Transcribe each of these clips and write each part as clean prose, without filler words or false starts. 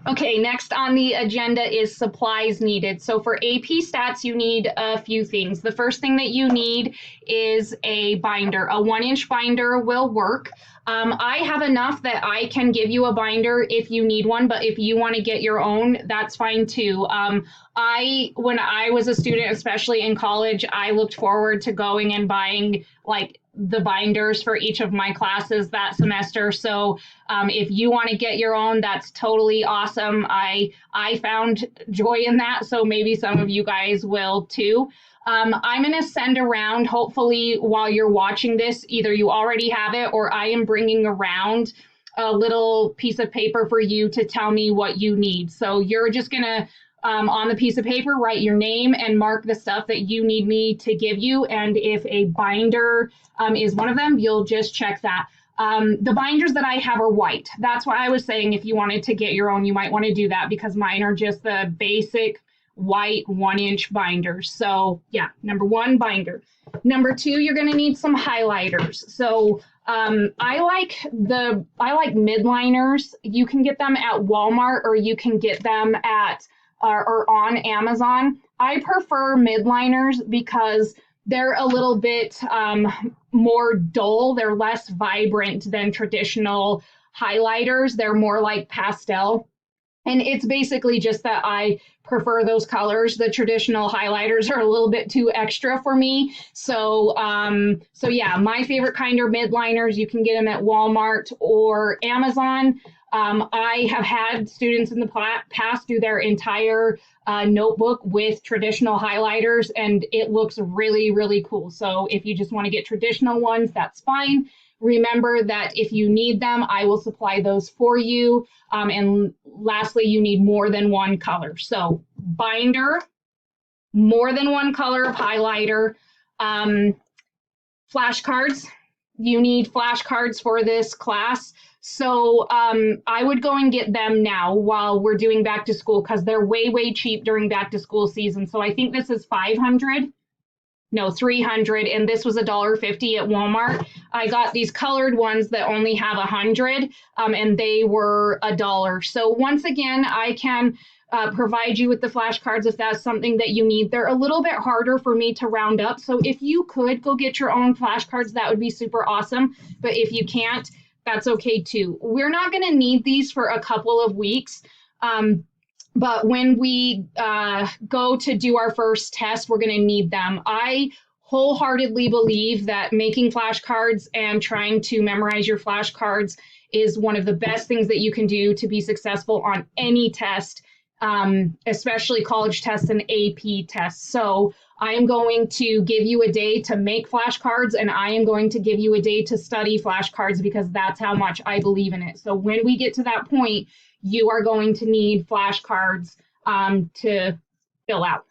Okay, next on the agenda is supplies needed. So for AP Stats, you need a few things. The first thing that you need is a binder. A 1-inch binder will work. I have enough that I can give you a binder if you need one, but if you want to get your own, that's fine too. When I was a student, especially in college, I looked forward to going and buying like the binders for each of my classes that semester. So if you want to get your own, that's totally awesome. I found joy in that, so maybe some of you guys will too. I'm going to send around, hopefully while you're watching this, either you already have it or I am bringing around a little piece of paper for you to tell me what you need. So you're just going to, on the piece of paper, write your name and mark the stuff that you need me to give you. And if a binder is one of them, you'll just check that. The binders that I have are white. That's why I was saying if you wanted to get your own, you might want to do that because mine are just the basic white 1-inch binders. So yeah, number one, binder. Number two, you're going to need some highlighters. So I like midliners. You can get them at Walmart or you can get them at or on Amazon. I prefer midliners because they're a little bit more dull. They're less vibrant than traditional highlighters. They're more like pastel. And it's basically just that I prefer those colors. The traditional highlighters are a little bit too extra for me. So yeah, my favorite kind are midliners. You can get them at Walmart or Amazon. I have had students in the past do their entire notebook with traditional highlighters, and it looks really, really cool. So if you just want to get traditional ones, that's fine. Remember that if you need them, I will supply those for you. And lastly, you need more than one color. So binder, more than one color of highlighter, flashcards. You need flashcards for this class. So I would go and get them now while we're doing back to school because they're way, way cheap during back to school season. So I think this is 500. No, 300, and this was $1.50 at Walmart. I got these colored ones that only have 100, and they were $1. So once again, I can provide you with the flashcards if that's something that you need. They're a little bit harder for me to round up, so if you could go get your own flashcards, that would be super awesome. But if you can't, that's okay too. We're not going to need these for a couple of weeks. But when we go to do our first test, we're going to need them. I wholeheartedly believe that making flashcards and trying to memorize your flashcards is one of the best things that you can do to be successful on any test, especially college tests and AP tests. So I am going to give you a day to make flashcards, and I am going to give you a day to study flashcards because that's how much I believe in it. So when we get to that point, you are going to need flashcards to fill out.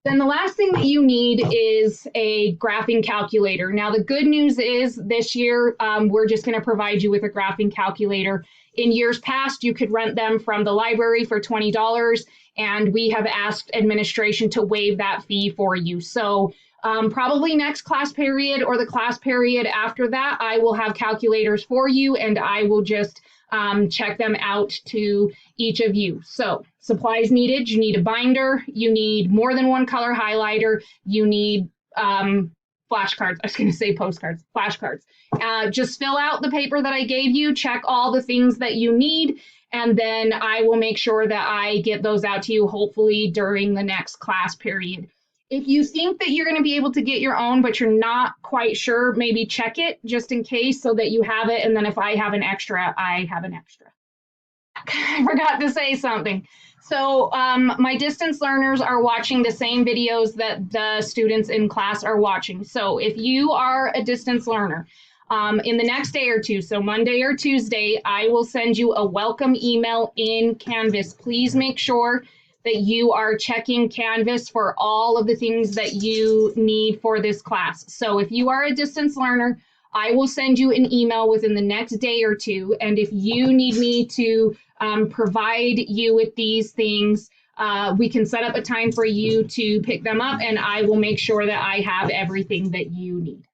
Then the last thing that you need is a graphing calculator. Now, the good news is this year, we're just going to provide you with a graphing calculator. In years past, you could rent them from the library for $20, and we have asked administration to waive that fee for you. So probably next class period or the class period after that, I will have calculators for you, and I will just check them out to each of you. So supplies needed, you need a binder, you need more than one color highlighter, you need flashcards. I was going to say postcards, flashcards. Just fill out the paper that I gave you, check all the things that you need, and then I will make sure that I get those out to you hopefully during the next class period. If you think that you're going to be able to get your own, but you're not quite sure, maybe check it just in case so that you have it. And then if I have an extra, I have an extra. I forgot to say something. So my distance learners are watching the same videos that the students in class are watching. So if you are a distance learner, in the next day or two, so Monday or Tuesday, I will send you a welcome email in Canvas. Please make sure that you are checking Canvas for all of the things that you need for this class. So if you are a distance learner, I will send you an email within the next day or two. And if you need me to provide you with these things, we can set up a time for you to pick them up, and I will make sure that I have everything that you need.